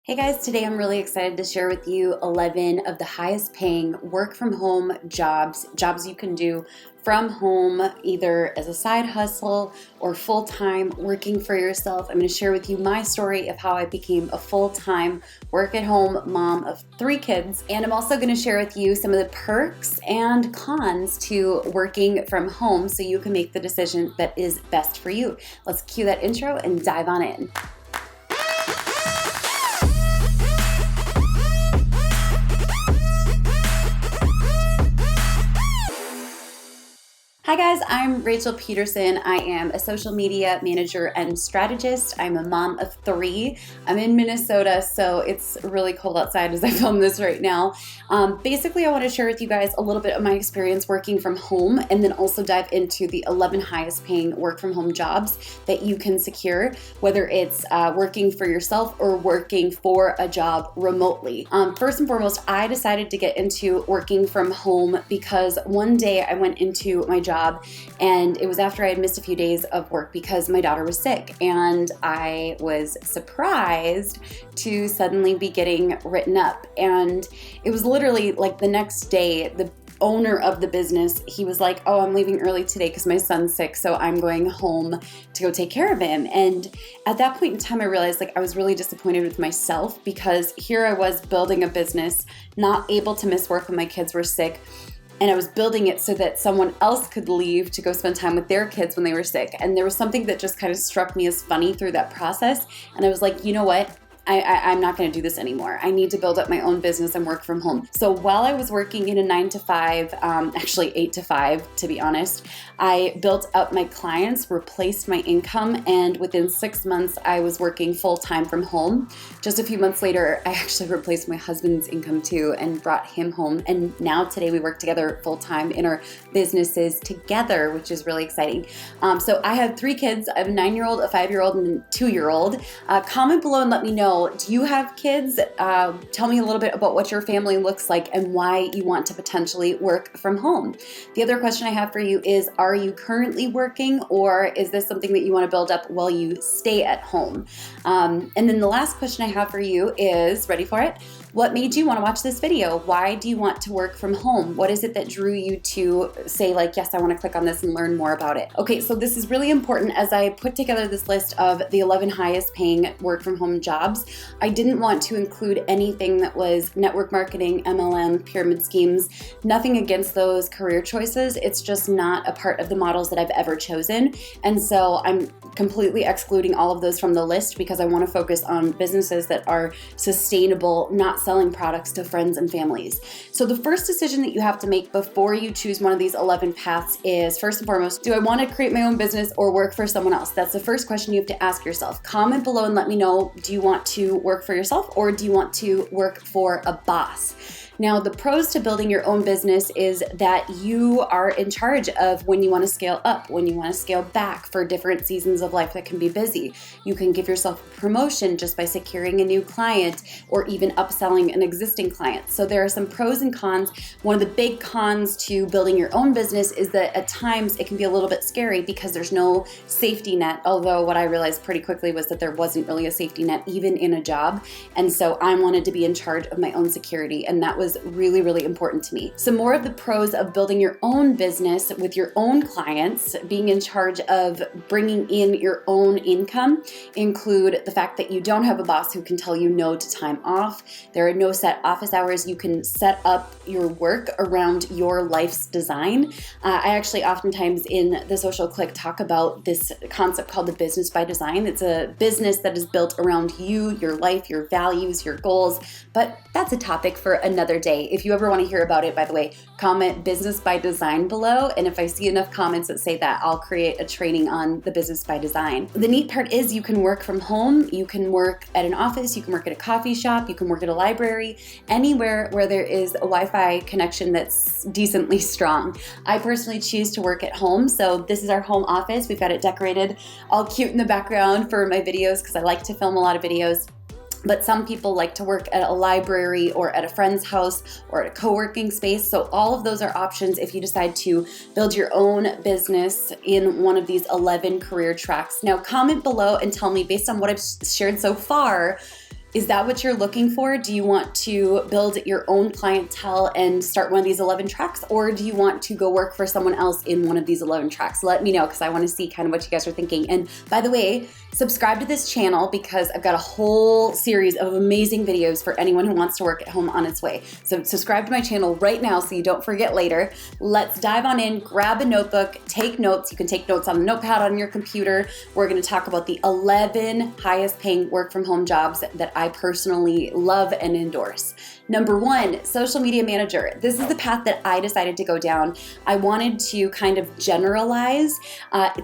Hey guys, today I'm really excited to share with you 11 of the highest paying work from home jobs you can do from home, either as a side hustle or full-time working for yourself. I'm going to share with you my story of how I became a full-time work at home mom of 3 kids. And I'm also going to share with you some of the perks and cons to working from home so you can make the decision that is best for you. Let's cue that intro and dive on in. Hi guys, I'm Rachel Peterson. I am a social media manager and strategist. I'm a mom of 3. I'm in Minnesota, so it's really cold outside as I film this right now. Basically, I want to share with you guys a little bit of my experience working from home and then also dive into the 11 highest paying work from home jobs that you can secure, whether it's working for yourself or working for a job remotely. First and foremost, I decided to get into working from home because one day I went into my job and it was after I had missed a few days of work because my daughter was sick, and I was surprised to suddenly be getting written up. And it was literally like the next day, the owner of the business, he was like, "Oh, I'm leaving early today because my son's sick, so I'm going home to go take care of him." And at that point in time, I realized I was really disappointed with myself because here I was building a business, not able to miss work when my kids were sick. And I was building it so that someone else could leave to go spend time with their kids when they were sick. And there was something that just kind of struck me as funny through that process. And I was like, you know what? I'm not going to do this anymore. I need to build up my own business and work from home. So while I was working in a 9 to 5, actually 8 to 5, to be honest, I built up my clients, replaced my income, and within 6 months, I was working full-time from home. Just a few months later, I actually replaced my husband's income too and brought him home. And now today we work together full-time in our businesses together, which is really exciting. So I have 3 kids. I have a 9-year-old, a 5-year-old, and a 2-year-old. Comment below and let me know, do you have kids? Tell me a little bit about what your family looks like and why you want to potentially work from home. The other question I have for you is, are you currently working, or is this something that you want to build up while you stay at home? And then the last question I have for you is, ready for it? What made you want to watch this video? Why do you want to work from home? What is it that drew you to say yes, I want to click on this and learn more about it? Okay, so this is really important. As I put together this list of the 11 highest paying work from home jobs, I didn't want to include anything that was network marketing, MLM, pyramid schemes, nothing against those career choices. It's just not a part of the models that I've ever chosen. And so I'm completely excluding all of those from the list because I want to focus on businesses that are sustainable, not selling products to friends and families. So the first decision that you have to make before you choose one of these 11 paths is, first and foremost, do I want to create my own business or work for someone else? That's the first question you have to ask yourself. Comment below and let me know, do you want to work for yourself or do you want to work for a boss? Now, the pros to building your own business is that you are in charge of when you want to scale up, when you want to scale back for different seasons of life that can be busy. You can give yourself a promotion just by securing a new client or even upselling an existing client. So there are some pros and cons. One of the big cons to building your own business is that at times it can be a little bit scary because there's no safety net. Although what I realized pretty quickly was that there wasn't really a safety net even in a job. And so I wanted to be in charge of my own security, and that was really, really important to me. Some more of the pros of building your own business with your own clients, being in charge of bringing in your own income, include the fact that you don't have a boss who can tell you no to time off. There are no set office hours. You can set up your work around your life's design. I actually oftentimes in the Social Click talk about this concept called the business by design. It's a business that is built around you, your life, your values, your goals, but that's a topic for another day. If you ever want to hear about it, by the way, comment business by design below. And if I see enough comments that say that, I'll create a training on the business by design. The neat part is you can work from home. You can work at an office. You can work at a coffee shop. You can work at a library, anywhere where there is a Wi-Fi connection that's decently strong. I personally choose to work at home. So this is our home office. We've got it decorated all cute in the background for my videos because I like to film a lot of videos. But some people like to work at a library or at a friend's house or at a co-working space. So all of those are options if you decide to build your own business in one of these 11 career tracks. Now comment below and tell me, based on what I've shared so far, Is that what you're looking for? Do you want to build your own clientele and start one of these 11 tracks? Or do you want to go work for someone else in one of these 11 tracks? Let me know, because I want to see kind of what you guys are thinking. And by the way, subscribe to this channel because I've got a whole series of amazing videos for anyone who wants to work at home on its way. So subscribe to my channel right now so you don't forget later. Let's dive on in, grab a notebook, take notes. You can take notes on a notepad on your computer. We're going to talk about the 11 highest paying work from home jobs that I personally love and endorse. Number 1, social media manager. This is the path that I decided to go down. I wanted to kind of generalize.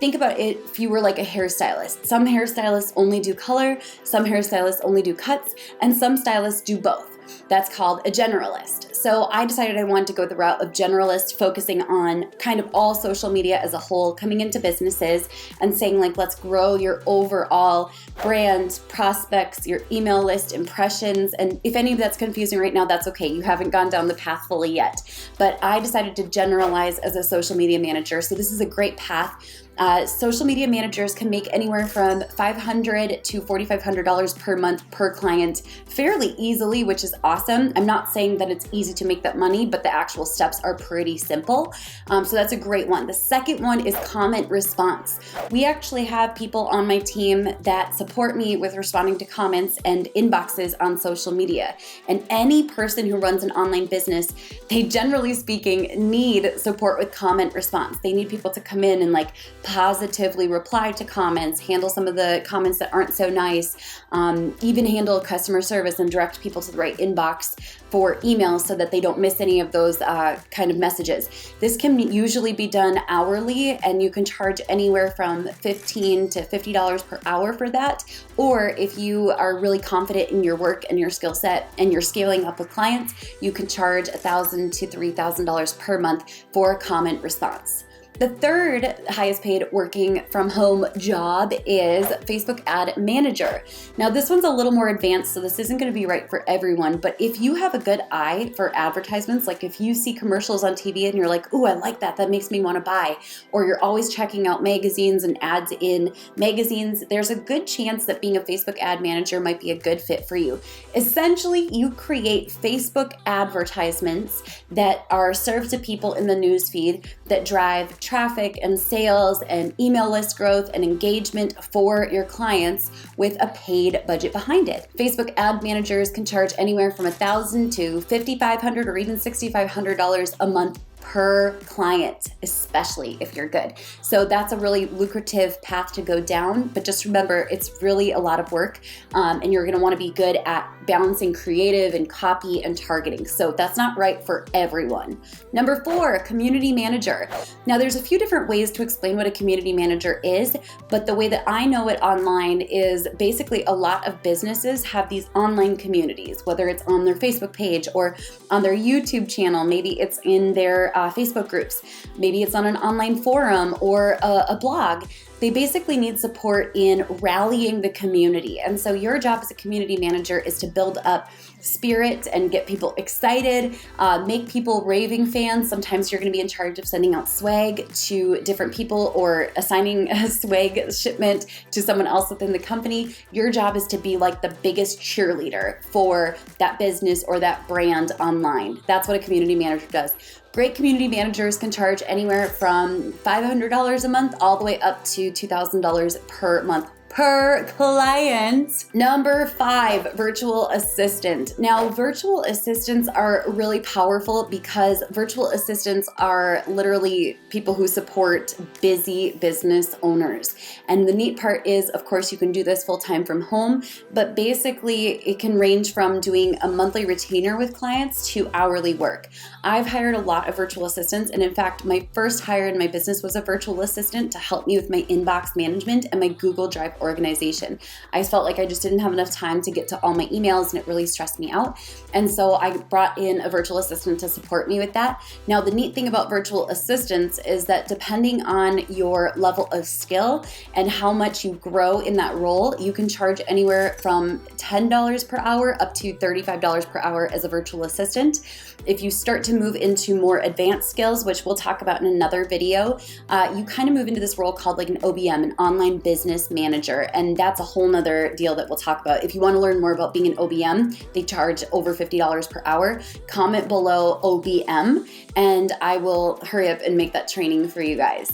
Think about it if you were like a hairstylist. Some hairstylists only do color, some hairstylists only do cuts, and some stylists do both. That's called a generalist. So I decided I wanted to go the route of generalist, focusing on kind of all social media as a whole, coming into businesses and saying like, let's grow your overall brand, prospects, your email list, impressions. And if any of that's confusing right now, that's okay. You haven't gone down the path fully yet. But I decided to generalize as a social media manager. So this is a great path. Social media managers can make anywhere from $500 to $4,500 per month per client fairly easily, which is awesome. I'm not saying that it's easy to make that money, but the actual steps are pretty simple. So that's a great one. The second one is comment response. We actually have people on my team that support me with responding to comments and inboxes on social media. And any person who runs an online business, they generally speaking need support with comment response. They need people to come in and like positively reply to comments, handle some of the comments that aren't so nice, even handle customer service and direct people to the right inbox for emails so that they don't miss any of those kind of messages. This can usually be done hourly, and you can charge anywhere from $15 to $50 per hour for that. Or if you are really confident in your work and your skill set and you're scaling up with clients, you can charge $1,000 to $3,000 per month for a comment response. The third highest paid working from home job is Facebook ad manager. Now this one's a little more advanced, so this isn't going to be right for everyone, but if you have a good eye for advertisements, like if you see commercials on TV and you're like, ooh, I like that, that makes me want to buy, or you're always checking out magazines and ads in magazines, there's a good chance that being a Facebook ad manager might be a good fit for you. Essentially, you create Facebook advertisements that are served to people in the newsfeed that drive traffic and sales and email list growth and engagement for your clients with a paid budget behind it. Facebook ad managers can charge anywhere from $1,000 to $5,500 or even $6,500 a month per client, especially if you're good. So that's a really lucrative path to go down, but just remember, it's really a lot of work, and you're gonna wanna be good at balancing creative and copy and targeting. So that's not right for everyone. Number 4, community manager. Now there's a few different ways to explain what a community manager is, but the way that I know it online is basically a lot of businesses have these online communities, whether it's on their Facebook page or on their YouTube channel, maybe it's in their Facebook groups, maybe it's on an online forum or a blog. They basically need support in rallying the community. And so your job as a community manager is to build up spirit and get people excited, make people raving fans. Sometimes you're going to be in charge of sending out swag to different people or assigning a swag shipment to someone else within the company. Your job is to be like the biggest cheerleader for that business or that brand online. That's what a community manager does. Great community managers can charge anywhere from $500 a month all the way up to $2,000 per month per client. Number 5, virtual assistant. Now, virtual assistants are really powerful because virtual assistants are literally people who support busy business owners. And the neat part is, of course, you can do this full-time from home, but basically it can range from doing a monthly retainer with clients to hourly work. I've hired a lot of virtual assistants, and in fact, my first hire in my business was a virtual assistant to help me with my inbox management and my Google Drive organization. I felt like I just didn't have enough time to get to all my emails, and it really stressed me out. And so I brought in a virtual assistant to support me with that. Now, the neat thing about virtual assistants is that depending on your level of skill and how much you grow in that role, you can charge anywhere from $10 per hour up to $35 per hour as a virtual assistant. If you start to move into more advanced skills, which we'll talk about in another video, you kind of move into this role called like an OBM, an online business manager. manager, and that's a whole nother deal that we'll talk about. If you want to learn more about being an OBM, they charge over $50 per hour. Comment below OBM, and I will hurry up and make that training for you guys.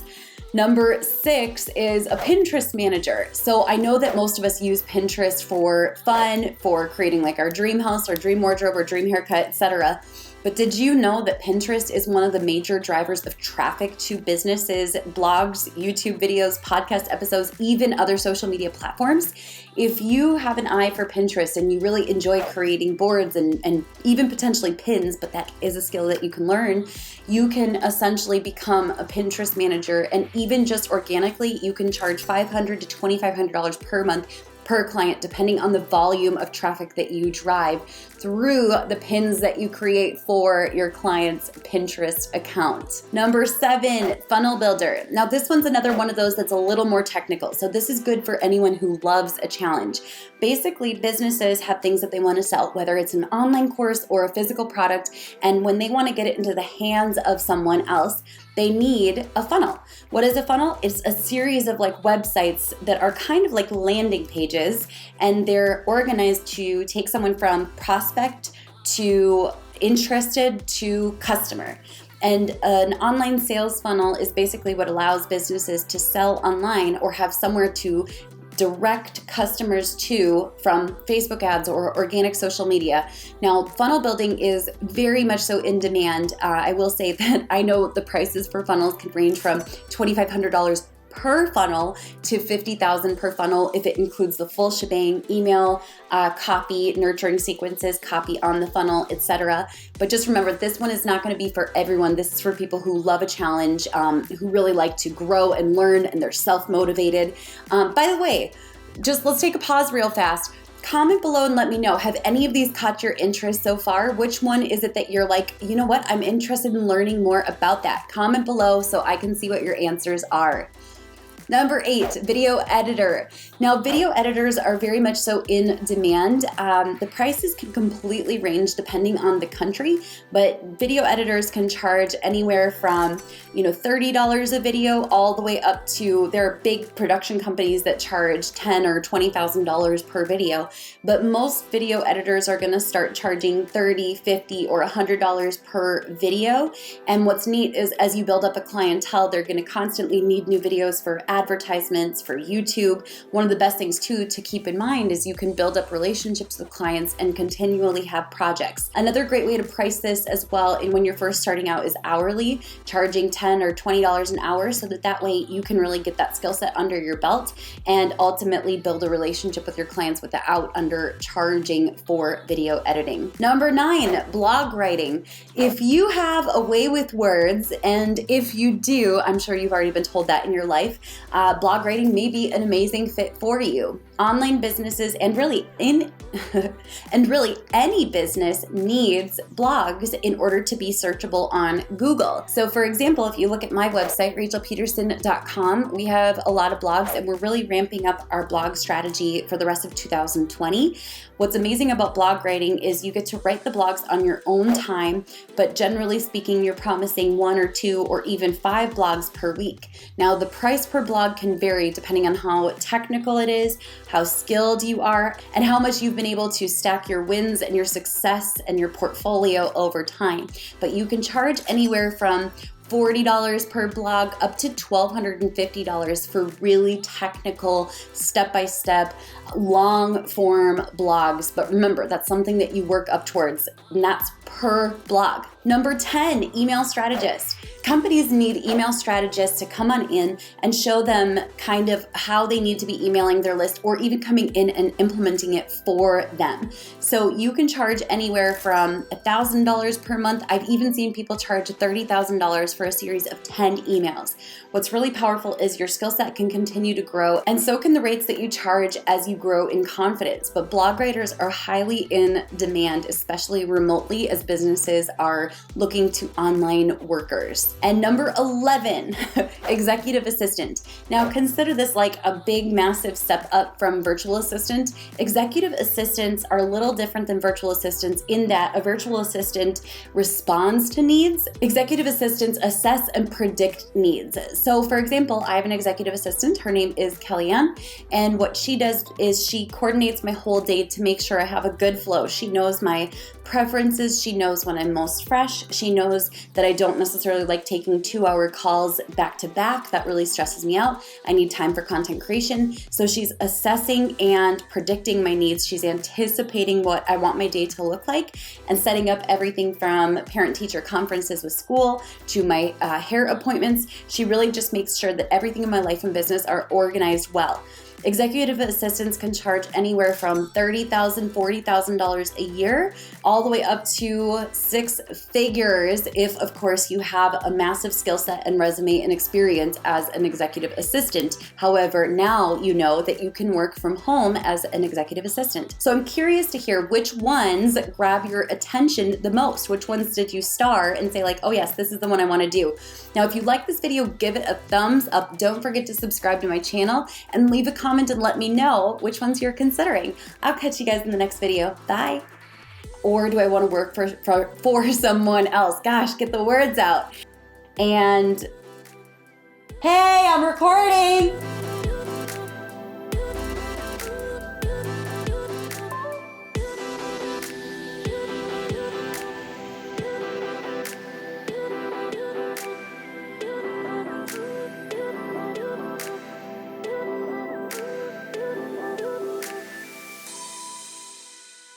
Number 6 is a Pinterest manager. So I know that most of us use Pinterest for fun, for creating like our dream house, our dream wardrobe, or dream haircut, etc. But did you know that Pinterest is one of the major drivers of traffic to businesses, blogs, YouTube videos, podcast episodes, even other social media platforms? If you have an eye for Pinterest and you really enjoy creating boards and even potentially pins, but that is a skill that you can learn, you can essentially become a Pinterest manager, and even just organically, you can charge $500 to $2,500 per month per client, depending on the volume of traffic that you drive through the pins that you create for your client's Pinterest account. Number 7, funnel builder. Now this one's another one of those that's a little more technical. So this is good for anyone who loves a challenge. Basically, businesses have things that they want to sell, whether it's an online course or a physical product. And when they want to get it into the hands of someone else, they need a funnel. What is a funnel? It's a series of like websites that are kind of like landing pages, and they're organized to take someone from prospect to interested to customer. And an online sales funnel is basically what allows businesses to sell online or have somewhere to direct customers to from Facebook ads or organic social media. Now, funnel building is very much so in demand. I will say that I know the prices for funnels can range from $2,500 per funnel to $50,000 per funnel if it includes the full shebang: email, copy, nurturing sequences, copy on the funnel, etc. But just remember, this one is not going to be for everyone. This is for people who love a challenge, who really like to grow and learn, and they're self-motivated. By the way, just let's take a pause real fast. Comment below and let me know, have any of these caught your interest so far? Which one is it that you're like, you know what, I'm interested in learning more about that? Comment below so I can see what your answers are. Number 8, video editor. Now, video editors are very much so in demand. The prices can completely range depending on the country, but video editors can charge anywhere from, $30 a video all the way up to, there are big production companies that charge $10,000 or $20,000 per video, but most video editors are gonna start charging $30, $50, or $100 per video. And what's neat is as you build up a clientele, they're gonna constantly need new videos for advertisements, for YouTube. One of the best things too to keep in mind is you can build up relationships with clients and continually have projects. Another great way to price this as well, and when you're first starting out, is hourly, charging $10 or $20 an hour, so that way you can really get that skill set under your belt and ultimately build a relationship with your clients without undercharging for video editing. Number 9, blog writing. If you have a way with words, and if you do, I'm sure you've already been told that in your life, blog writing may be an amazing fit for you. Online businesses and really any business needs blogs in order to be searchable on Google. So for example, if you look at my website, rachelpeterson.com, we have a lot of blogs, and we're really ramping up our blog strategy for the rest of 2020. What's amazing about blog writing is you get to write the blogs on your own time, but generally speaking, you're promising 1 or 2 or even 5 blogs per week. Now, the price per blog can vary depending on how technical it is, how skilled you are, and how much you've been able to stack your wins and your success and your portfolio over time. But you can charge anywhere from $40 per blog up to $1,250 for really technical, step-by-step, long-form blogs. But remember, that's something that you work up towards, and that's per blog. Number 10, email strategist. Companies need email strategists to come on in and show them kind of how they need to be emailing their list, or even coming in and implementing it for them. So you can charge anywhere from $1,000 per month. I've even seen people charge $30,000 for a series of 10 emails. What's really powerful is your skill set can continue to grow, and so can the rates that you charge as you grow in confidence. But blog writers are highly in demand, especially remotely, as businesses are looking to online workers. And number 11, executive assistant. Now consider this like a big, massive step up from virtual assistant. Executive assistants are a little different than virtual assistants in that a virtual assistant responds to needs. Executive assistants assess and predict needs. So for example, I have an executive assistant. Her name is Kellyanne. And what she does is she coordinates my whole day to make sure I have a good flow. She knows my preferences. She knows when I'm most fresh. She knows that I don't necessarily like taking 2-hour calls back to back. That really stresses me out. I need time for content creation. So she's assessing and predicting my needs. She's anticipating what I want my day to look like and setting up everything from parent-teacher conferences with school to my hair appointments. She really just makes sure that everything in my life and business are organized well. Executive assistants can charge anywhere from $30,000, $40,000 a year, all the way up to 6 figures if, of course, you have a massive skill set and resume and experience as an executive assistant. However, now you know that you can work from home as an executive assistant. So I'm curious to hear which ones grab your attention the most. Which ones did you star and say like, oh yes, this is the one I want to do. Now, if you like this video, give it a thumbs up. Don't forget to subscribe to my channel and leave a comment and let me know which ones you're considering. I'll catch you guys in the next video. Bye. Or do I want to work for someone else? Gosh, get the words out. And hey, I'm recording.